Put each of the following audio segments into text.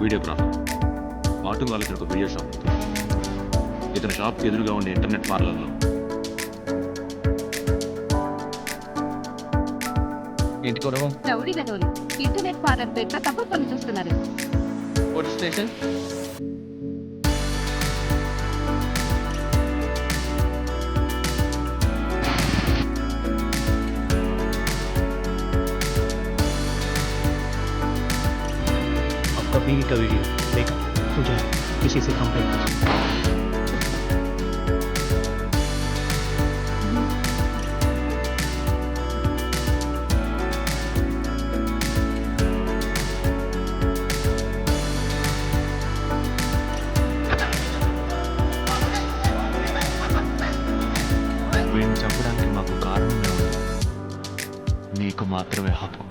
Videographer. Cartoon వాళ్ళకి ఒక video shop ఉంది. ఇతని షాప్కి ఎదురుగా ఉండే ఇంటర్నెట్ పార్లర్లో ఏంటి గొడవ? రౌడీ గదోలు ఇంటర్నెట్ పార్లర్ పేరుతో తప్పు పని చూస్తున్నారు. Police station. आपका बीवी का वीडियो देखा मुझे किसी से कंप्लेंट వీడిని చంపడానికి మాకు కారణమే ఉంది. నీకు మాత్రమే హక్కు.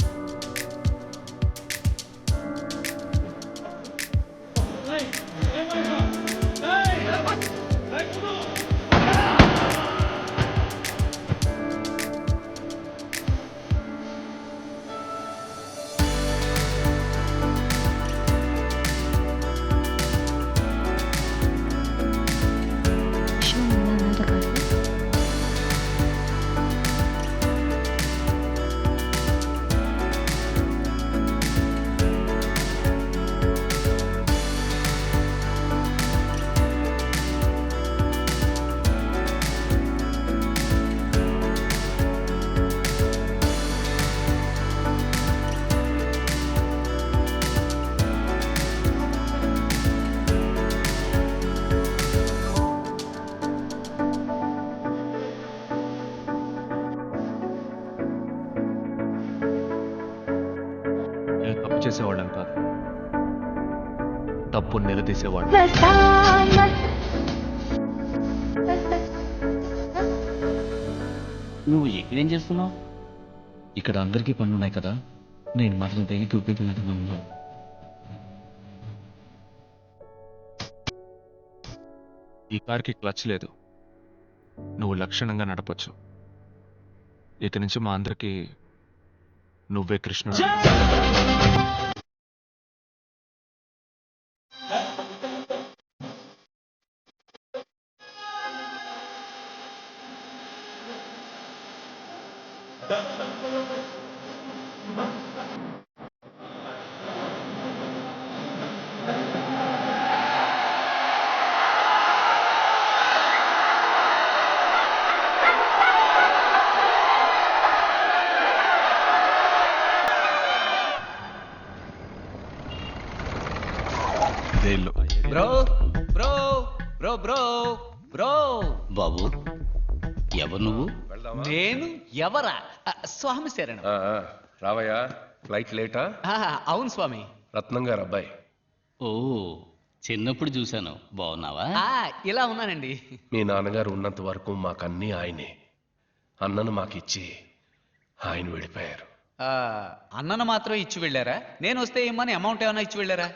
తప్పు చేసేవాళ్ళం కాదు, తప్పు నిలదీసేవాళ్ళం. నువ్వు ఇక్కడేం చేస్తున్నావు? ఇక్కడ అందరికీ పనులున్నాయి కదా, నేను మాత్రం తెగి చూపించలేదు. ఈ కార్కి క్లచ్ లేదు, నువ్వు లక్షణంగా నడపచ్చు. ఇక నుంచి మా అందరికీ నువ్వే కృష్ణుడు. జైల్లో bro bro bro bro bro బాబు, ఎవరు నువ్వు? నేను ఎవరా? స్వామి శరణం. రావయ్యా, ఫ్లైట్ లేటా? అవును స్వామి. రత్నం గారు అబ్బాయి. ఓ, చిన్నప్పుడు చూశాను. బాగున్నావా? ఇలా ఉన్నానండి. మీ నాన్నగారు ఉన్నంత వరకు మాకన్నీ ఆయనే. అన్నను మాకిచ్చి ఆయన వెళ్ళిపోయారు. అన్నను మాత్రం ఇచ్చి వెళ్ళారా? నేను వస్తే ఏమని అమౌంట్ ఏమైనా ఇచ్చి వెళ్ళారా?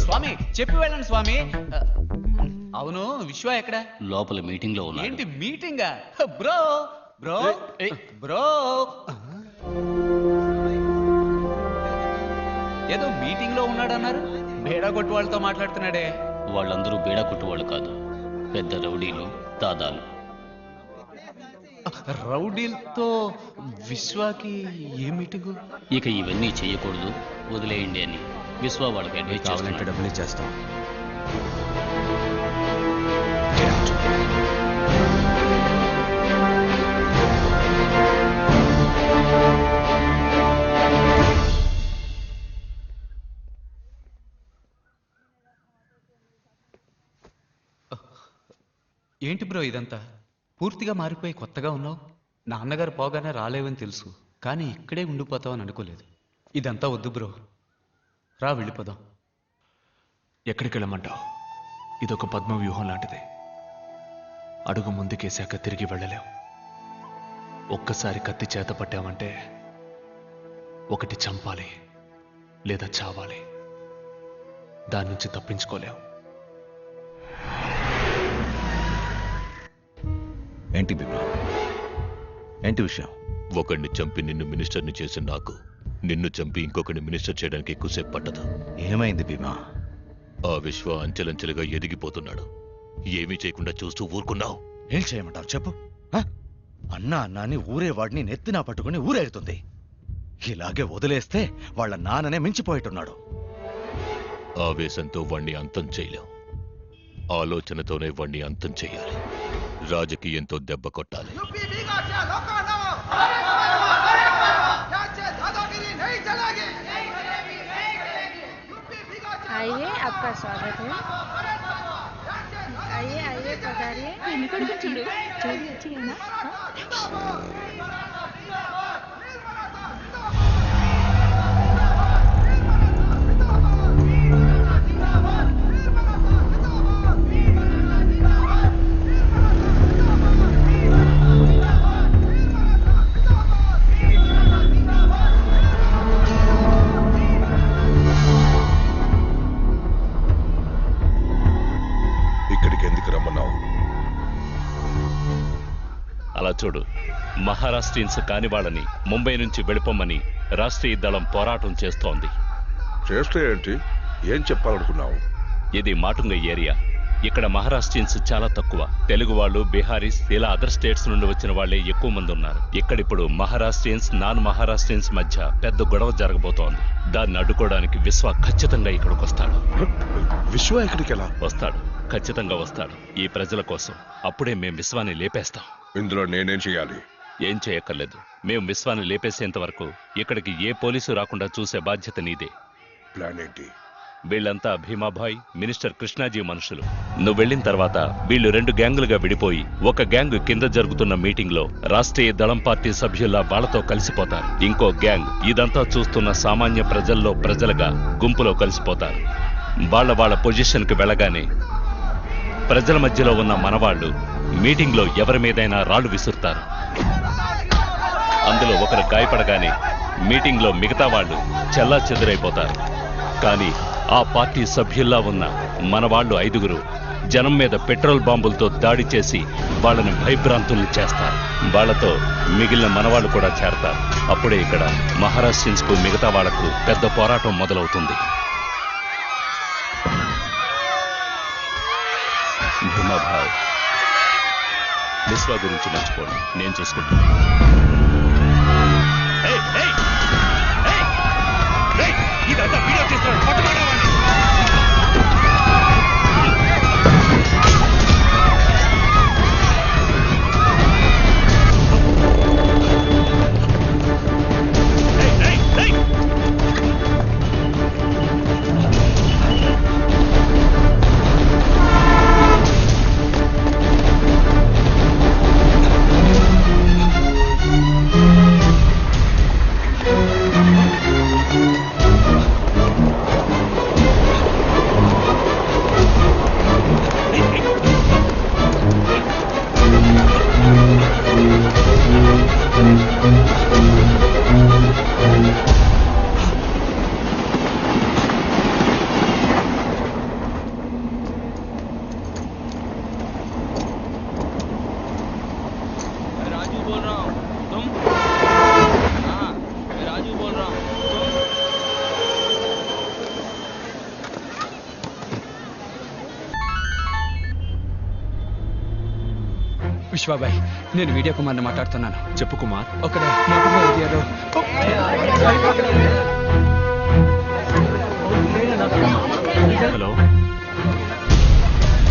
స్వామి చెప్పి వెళ్ళండి స్వామి. అవును, విశ్వ ఎక్కడ? లోపల మీటింగ్ లో ఉన్నా. ఏంటి మీటింగా? బ్రో బ్రో బ్రో, ఏదో మీటింగ్ లో ఉన్నాడన్నారు. బేడా కొట్టు వాళ్ళతో మాట్లాడుతున్నాడే. వాళ్ళందరూ బేడా కొట్టువాళ్ళు కాదు, పెద్ద రౌడీలు, దాదాలు. రౌడీలతో విశ్వాకి ఏ మీటింగు? ఇక ఇవన్నీ చేయకూడదు, వదిలేయండి అని విశ్వ వాళ్ళకి అడ్వైజ్ చేస్తున్నాడు. డబ్బులు ఇచ్చేస్తాం. ఏంటి బ్రో ఇదంతా? పూర్తిగా మారిపోయి కొత్తగా ఉన్నావు. నాన్నగారు పోగానే రాలేవని తెలుసు, కానీ ఇక్కడే ఉండిపోతావని అనుకోలేదు. ఇదంతా వద్దు బ్రో, రా వెళ్ళిపోదాం. ఎక్కడికి వెళ్ళమంటావు? ఇదొక పద్మ వ్యూహం లాంటిది. అడుగు ముందుకేసాక తిరిగి వెళ్ళలేం. ఒక్కసారి కత్తి చేత పట్టామంటే ఒకటి చంపాలి లేదా చావాలి. దాని నుంచి తప్పించుకోలేం. ఏంటి బిప్లవ్? ఏంటి విషయం? ఒకడిని చంపి నిన్ను మినిస్టర్ని చేసిన నాకు నిన్ను చంపి ఇంకొకరిని మినిస్టర్ చేయడానికి ఎక్కువసేపు పట్టదు. ఏమైంది భీమా? ఆ విశ్వ అంచెలంచెలుగా ఎదిగిపోతున్నాడు. ఏమీ చేయకుండా చూస్తూ ఊరుకున్నావు. ఏం చేయమంటావు చెప్పు. అన్నా అన్నాని ఊరేవాడిని నెత్తినా పట్టుకుని ఊరేగుతుంది. ఇలాగే వదిలేస్తే వాళ్ళ నాన్ననే మించిపోయేట్టున్నాడు. ఆవేశంతో వాణ్ణి అంతం చేయలేం. ఆలోచనతోనే వాణ్ణి అంతం చేయాలి. రాజకీయంతో దెబ్బ కొట్టాలి. आइए, आपका स्वागत है. आइए आइए पधारिए. పెళ్లి కొడుకు చూడు చూడు వచ్చేనా? ఇక్కడికి ఎందుకు రమ్మన్నావు? అలా చూడు, మహారాష్ట్రియన్స్ కాని వాళ్ళని ముంబై నుంచి వెళ్ళిపోమని రాష్ట్రీయ దళం పోరాటం చేస్తోంది. చేస్తే ఏంటి? ఏం చెప్పాలనుకున్నావు? ఇది మాటుంగ ఏరియా. ఇక్కడ మహారాష్ట్రియన్స్ చాలా తక్కువ. తెలుగు వాళ్ళు, బీహారీస్, ఇలా అదర్ స్టేట్స్ నుండి వచ్చిన వాళ్లే ఎక్కువ మంది ఉన్నారు. ఇక్కడిప్పుడు మహారాష్ట్రియన్స్, నాన్ మహారాష్ట్రియన్స్ మధ్య పెద్ద గొడవ జరగబోతోంది. దాన్ని అడ్డుకోవడానికి విశ్వ ఖచ్చితంగా ఇక్కడికి వస్తాడు. విశ్వ ఇక్కడికి ఎలా వస్తాడు? ఖచ్చితంగా వస్తాడు. ఈ ప్రజల కోసం. అప్పుడే మేం విశ్వాన్ని లేపేస్తాం. ఇందులో నేనేం చేయాలి? ఏం చేయక్కర్లేదు. మేం విశ్వాన్ని లేపేసేంత వరకు ఇక్కడికి ఏ పోలీసు రాకుండా చూసే బాధ్యత నీదే. ప్లాన్ ఏంటి? వీళ్ళంతా భీమాభాయ్, మినిస్టర్ కృష్ణాజీ మనుషులు. నువ్వు వెళ్ళిన తర్వాత వీళ్ళు 2 గ్యాంగులుగా విడిపోయి ఒక గ్యాంగ్ కింద జరుగుతున్న మీటింగ్ లో రాష్ట్రీయ దళం పార్టీ సభ్యుల్లా వాళ్లతో కలిసిపోతారు. ఇంకో గ్యాంగ్ ఇదంతా చూస్తున్న సామాన్య ప్రజల్లో ప్రజలుగా గుంపులో కలిసిపోతారు. వాళ్ళ పొజిషన్ కి వెళ్ళగానే ప్రజల మధ్యలో ఉన్న మనవాళ్లు మీటింగ్ లో ఎవరి మీదైనా రాళ్లు విసురుతారు. అందులో ఒకరు గాయపడగానే మీటింగ్ లో మిగతా వాళ్ళు చెల్లా చెదురైపోతారు. కానీ ఆ పార్టీ సభ్యుల్లా ఉన్న మనవాళ్లు 5గురు జనం మీద పెట్రోల్ బాంబులతో దాడి చేసి వాళ్ళని భయభ్రాంతుల్ని చేస్తారు. వాళ్లతో మిగిలిన మనవాళ్లు కూడా చేరతారు. అప్పుడే ఇక్కడ మహారాష్ట్రియన్స్ కు మిగతా వాళ్లకు పెద్ద పోరాటం మొదలవుతుంది. భీమాభాయ్, విశ్వ గురించి మర్చిపోండి, నేను చూసుకుంటాను. ఇదంతా వీడియో చేస్తున్నాడు, పట్టుకోండి వాడిని. విశ్వాబాయ్, నేను వీడియో కుమార్ని మాట్లాడుతున్నాను. చెప్పు కుమార్. ఒక మాటలో ఏరియాలో హలో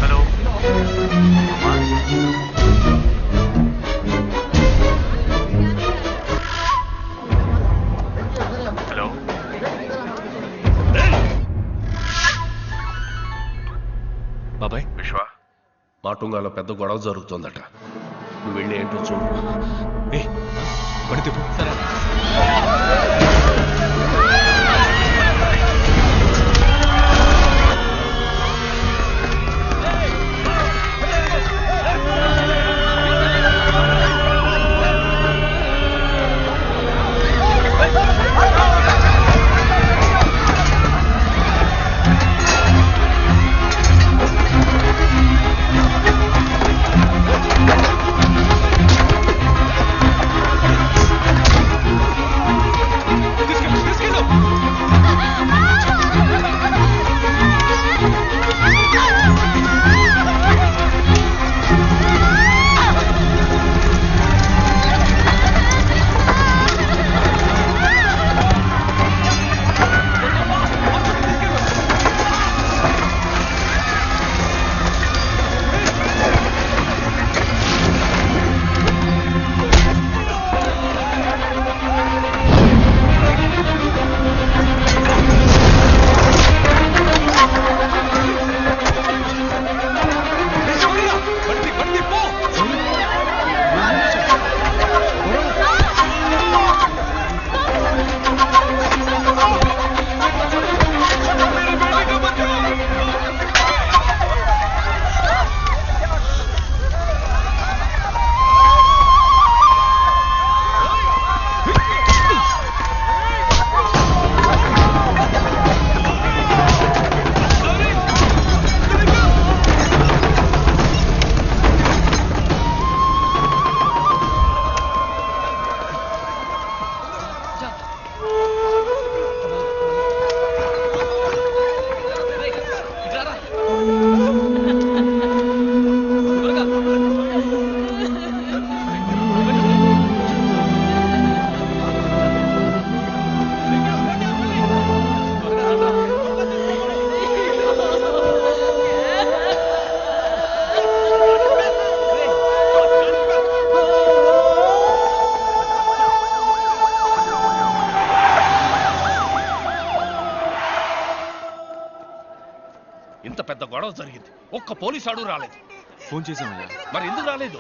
హలో హలో. బాబాయ్, విశ్వ, మాటుంగాలో పెద్ద గొడవ జరుగుతోందట. నువ్వు వెళ్ళి ఏంటో చూడు. పడితే సరే. పెద్ద గొడవ జరిగింది. ఒక్క పోలీసు ఆడు రాలేదు. ఫోన్ చేసామయ్యా. మరి ఎందుకు రాలేదు?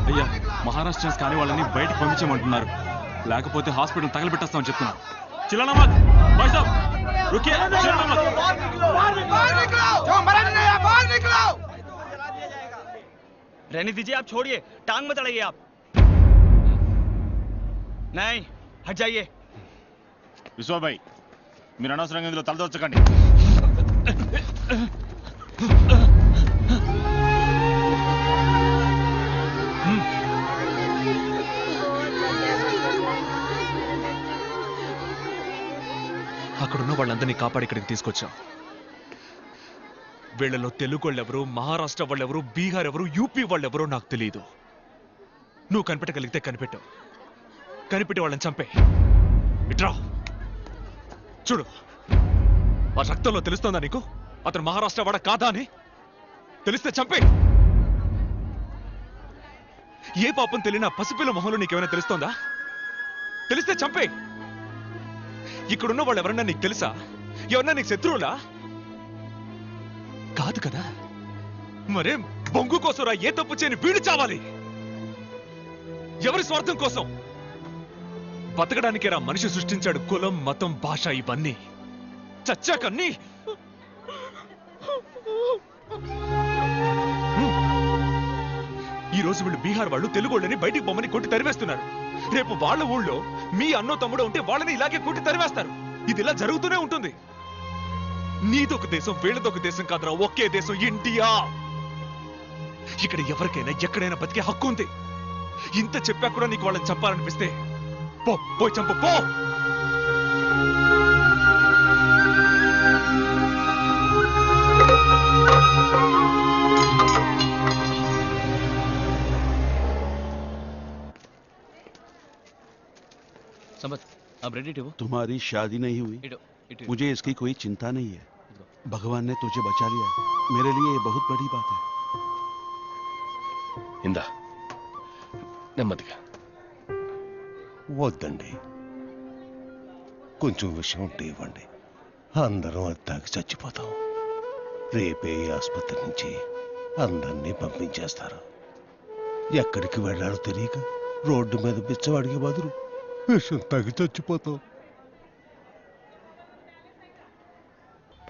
అయ్యా మహారాష్ట్రన్స్ కానీ వాళ్ళని బయటకు పంపించమంటున్నారు, లేకపోతే హాస్పిటల్ తగలబెట్టేస్తామని చెప్తున్నారు. చిల్లనా మత్ భాయ్ సాబ్ रुकिए, चिल्लाना मत। रहने दीजिए, आप छोड़िए, टांग मत अड़ाइए आप। नहीं, हट जाइए। విశ్వాబాయ్ మీరు అనవసరంగా ఇందులో తలదొచ్చకండి. అక్కడున్న వాళ్ళందరినీ కాపాడి ఇక్కడికి తీసుకొచ్చాం. వీళ్ళలో తెలుగు వాళ్ళెవరు, మహారాష్ట్ర వాళ్ళెవరు, బీహార్ ఎవరు, యూపీ వాళ్ళెవరో నాకు తెలియదు. నువ్వు కనిపెట్టగలిగితే కనిపెట్టావు, కనిపెట్టి వాళ్ళని చంపే. ఇట్రా చూడు, ఆ రక్తంలో తెలుస్తోందా నీకు అతను మహారాష్ట్ర వాడ కాదా అని? తెలిస్తే చంపే. ఏ పాపం తెలియనా పసిపిల్ల మొహంలో నీకేమైనా తెలుస్తోందా? తెలిస్తే చంపే. ఇక్కడున్న వాళ్ళు ఎవరన్నా నీకు తెలుసా? ఎవరన్నా నీకు శత్రువులా? కాదు కదా. మరేం బొంగు కోసరా ఏ తప్పు చేయని వీడు చావాలి? ఎవరి స్వార్థం కోసం? బతకడానికేరా మనిషి సృష్టించాడు కులం, మతం, భాష ఇవన్నీ. చచ్చాకన్నీ ఈ రోజు వీళ్ళు బీహార్ వాళ్ళు తెలుగు వాళ్ళని బయటికి బొమ్మని కొట్టి తరివేస్తున్నారు. రేపు వాళ్ళ ఊళ్ళో మీ అన్నో తమ్ముడు ఉంటే వాళ్ళని ఇలాగే కొట్టి తరివేస్తారు. ఇది ఇలా జరుగుతూనే ఉంటుంది. నీదొక దేశం, వీళ్ళదొక దేశం కాదురా, ఒకే దేశం ఇండియా. ఇక్కడ ఎవరికైనా ఎక్కడైనా బతికే హక్కు ఉంది. ఇంత చెప్పా కూడా నీకు వాళ్ళని చంపాలనిపిస్తే పో, పోయి చంపు పో. संबत अब रेडी थे वो? तुम्हारी शादी नहीं हुई, मुझे इसकी कोई चिंता नहीं है. भगवान ने तुझे बचा लिया, मेरे लिए ये बहुत बड़ी बात है. ఇందా నెమ్మదిగా. వద్దండి, కొంచెం విషయం ఉంటే ఇవ్వండి. అందరం అత్తాకి చచ్చిపోతాం. రేపే ఈ ఆసుపత్రి నుంచి అందరినీ పంపించేస్తారు. ఎక్కడికి వెళ్ళాలో తెలియక రోడ్డు మీద బిచ్చవాడికి బదులు విషం తాగి చచ్చిపోతాం.